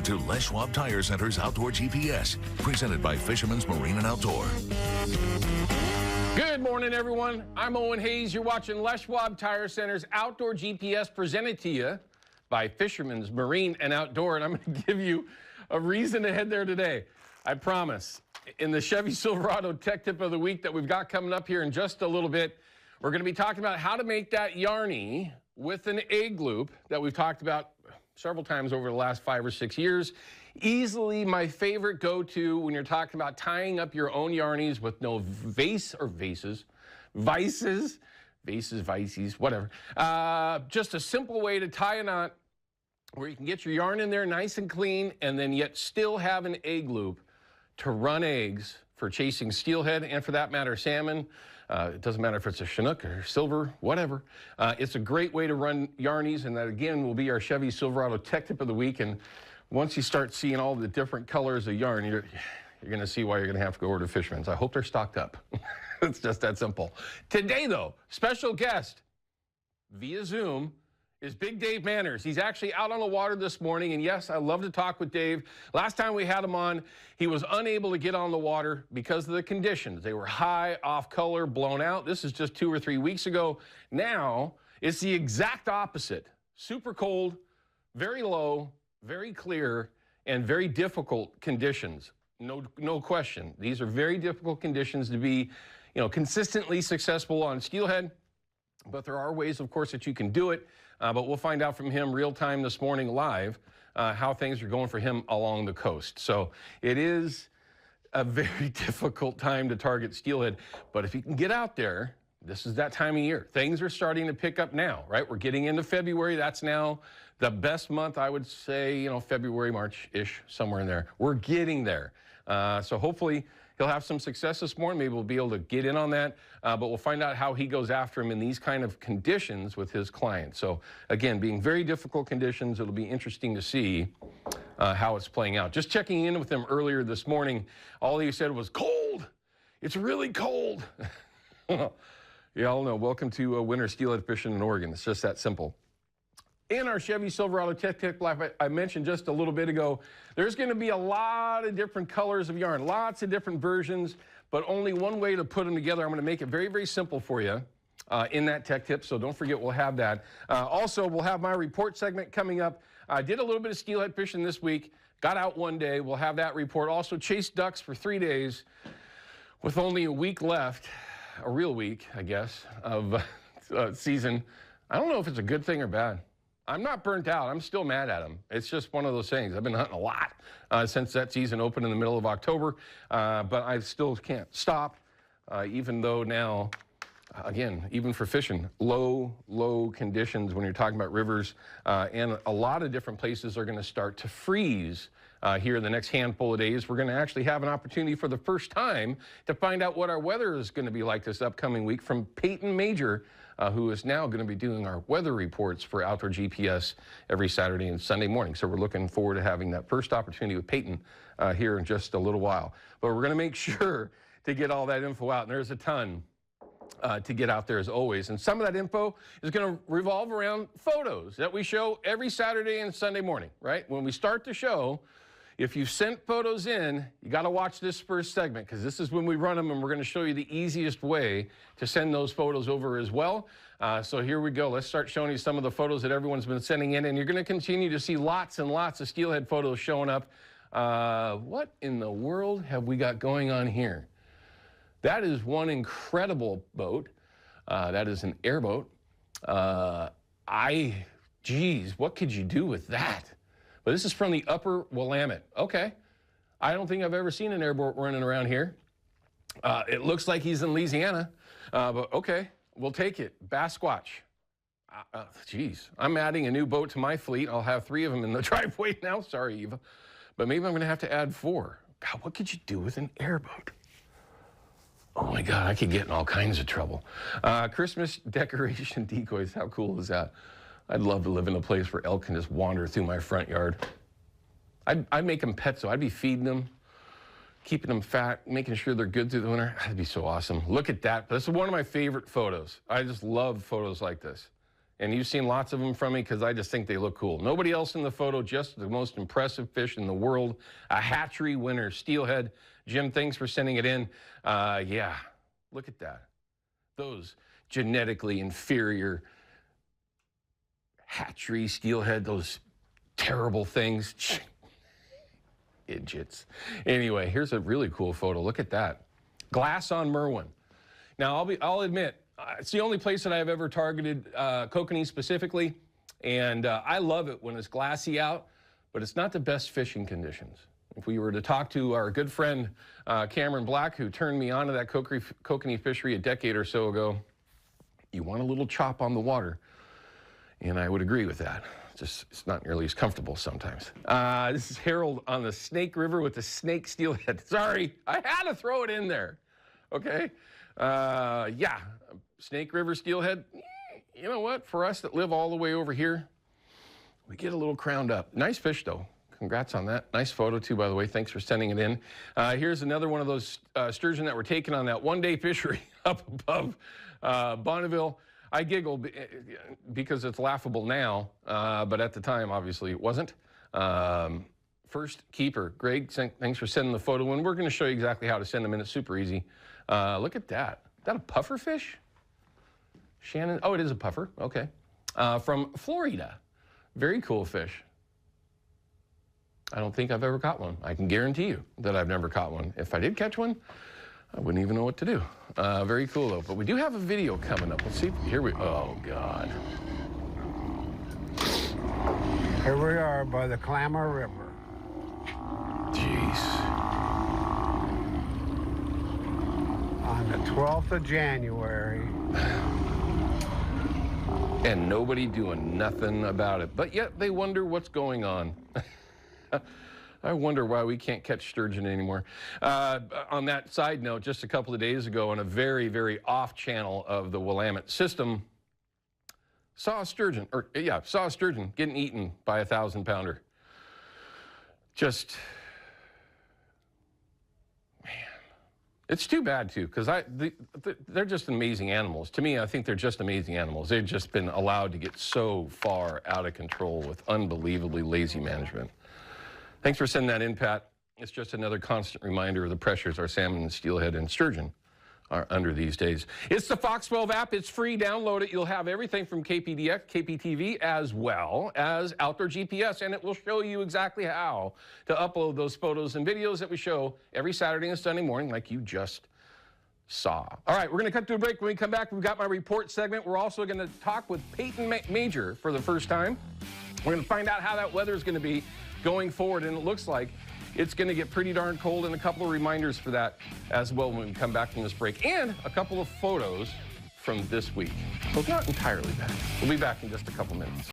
Welcome to Les Schwab Tire Center's Outdoor GPS, presented by Fisherman's Marine and Outdoor. Good morning, everyone. I'm Owen Hayes. You're watching Les Schwab Tire Center's Outdoor GPS, presented to you by Fisherman's Marine and Outdoor. And I'm going to give you a reason to head there today. I promise. In the Chevy Silverado Tech Tip of the Week that we've got coming up here in just a little bit, we're going to be talking about how to make that yarny with an egg loop that we've talked about several times over the last 5 or 6 years. Easily my favorite go-to when you're talking about tying up your own yarnies with no vices, whatever. Just a simple way to tie a knot where you can get your yarn in there nice and clean and then yet still have an egg loop to run eggs for chasing steelhead and, for that matter, salmon. It doesn't matter if it's a Chinook or silver, whatever. It's a great way to run yarnies, and that, again, will be our Chevy Silverado Tech Tip of the Week. And once you start seeing all the different colors of yarn, you're going to see why you're going to have to go over to Fisherman's. I hope they're stocked up. It's just that simple. Today, though, special guest via Zoom is Big Dave Manners. He's actually out on the water this morning, and yes, I love to talk with Dave. Last time we had him on, he was unable to get on the water because of the conditions. They were high, off color, blown out. This is just 2 or 3 weeks ago. Now, it's the exact opposite. Super cold, very low, very clear, and very difficult conditions. No question. These are very difficult conditions to be, consistently successful on steelhead. But there are ways, of course, that you can do it. But we'll find out from him real time this morning live how things are going for him along the coast. So it is a very difficult time to target steelhead. But if you can get out there, this is that time of year. Things are starting to pick up now, right? We're getting into February. That's now the best month, I would say, February, March-ish, somewhere in there. We're getting there. So hopefully he'll have some success this morning. Maybe we'll be able to get in on that. But we'll find out how he goes after him in these kind of conditions with his clients. So, again, being very difficult conditions, it'll be interesting to see how it's playing out. Just checking in with him earlier this morning, all he said was, cold. It's really cold. You all know, welcome to winter steelhead fishing in Oregon. It's just that simple. In our Chevy Silverado Tech Tip Life, I mentioned just a little bit ago, there's going to be a lot of different colors of yarn, lots of different versions, but only one way to put them together. I'm going to make it very, very simple for you in that Tech Tip, so don't forget we'll have that. Also, we'll have my report segment coming up. I did a little bit of steelhead fishing this week, got out one day. We'll have that report. Also, chased ducks for 3 days with only a week left, a real week, I guess, of season. I don't know if it's a good thing or bad. I'm not burnt out. I'm still mad at him. It's just one of those things. I've been hunting a lot since that season opened in the middle of October, but I still can't stop, even though now, again, even for fishing, low conditions when you're talking about rivers, and a lot of different places are going to start to freeze here in the next handful of days. We're going to actually have an opportunity for the first time to find out what our weather is going to be like this upcoming week from Peyton Major, who is now going to be doing our weather reports for Outdoor GPS every Saturday and Sunday morning. So we're looking forward to having that first opportunity with Peyton here in just a little while. But we're going to make sure to get all that info out, and there's a ton to get out there as always. And some of that info is going to revolve around photos that we show every Saturday and Sunday morning, right? When we start the show, if you've sent photos in, you got to watch this first segment because this is when we run them, and we're going to show you the easiest way to send those photos over as well. So here we go. Let's start showing you some of the photos that everyone's been sending in, and you're going to continue to see lots and lots of steelhead photos showing up. What in the world have we got going on here? That is one incredible boat. That is an airboat. Geez, what could you do with that? But this is from the Upper Willamette. Okay. I don't think I've ever seen an airboat running around here. It looks like he's in Louisiana, but okay, we'll take it. Bass Squatch. Geez, I'm adding a new boat to my fleet. I'll have 3 of them in the driveway now. Sorry, Eva. But maybe I'm going to have to add 4. God, what could you do with an airboat? Oh, my God, I could get in all kinds of trouble. Christmas decoration decoys. How cool is that? I'd love to live in a place where elk can just wander through my front yard. I'd make them pets, though. I'd be feeding them, keeping them fat, making sure they're good through the winter. That'd be so awesome. Look at that. This is one of my favorite photos. I just love photos like this. And you've seen lots of them from me because I just think they look cool. Nobody else in the photo, just the most impressive fish in the world. A hatchery winner, steelhead. Jim, thanks for sending it in. Yeah, look at that. Those genetically inferior hatchery steelhead, those terrible things. Idiots. Anyway, here's a really cool photo. Look at that. Glass on Merwin. Now, I'll admit, it's the only place that I've ever targeted kokanee specifically, and I love it when it's glassy out, but it's not the best fishing conditions. If we were to talk to our good friend Cameron Black, who turned me onto that kokanee fishery a decade or so ago, you want a little chop on the water, and I would agree with that. It's not nearly as comfortable sometimes. This is Harold on the Snake River with the snake steelhead. Sorry, I had to throw it in there. Okay? Yeah, Snake River steelhead. You know what? For us that live all the way over here, we get a little crowned up. Nice fish, though. Congrats on that. Nice photo, too, by the way. Thanks for sending it in. Here's another one of those sturgeon that were taken on that one-day fishery up above Bonneville. I giggle because it's laughable now, but at the time, obviously, it wasn't. First keeper, Greg, thanks for sending the photo in. We're going to show you exactly how to send them in. It's super easy. Look at that. Is that a puffer fish? Shannon, oh, it is a puffer. Okay. From Florida. Very cool fish. I don't think I've ever caught one. I can guarantee you that I've never caught one. If I did catch one, I wouldn't even know what to do. Very cool, though. But we do have a video coming up. Let's see. Here we... Oh, God. Here we are by the Clamor River. Jeez. On the 12th of January. And nobody doing nothing about it. But yet they wonder what's going on. I wonder why we can't catch sturgeon anymore. On that side note, just a couple of days ago on a very, very off channel of the Willamette system, saw a sturgeon getting eaten by a 1,000-pounder. Just, man, it's too bad too, because they're just amazing animals. To me, I think they're just amazing animals. They've just been allowed to get so far out of control with unbelievably lazy management. Thanks for sending that in, Pat. It's just another constant reminder of the pressures our salmon and steelhead and sturgeon are under these days. It's the Fox 12 app. It's free. Download it. You'll have everything from KPDX, KPTV, as well as Outdoor GPS, and it will show you exactly how to upload those photos and videos that we show every Saturday and Sunday morning like you just saw. All right, we're going to cut to a break. When we come back, we've got my report segment. We're also going to talk with Peyton Major for the first time. We're going to find out how that weather is going to be going forward, and it looks like it's going to get pretty darn cold, and a couple of reminders for that as well when we come back from this break, and a couple of photos from this week. So it's not entirely bad. We'll be back in just a couple minutes.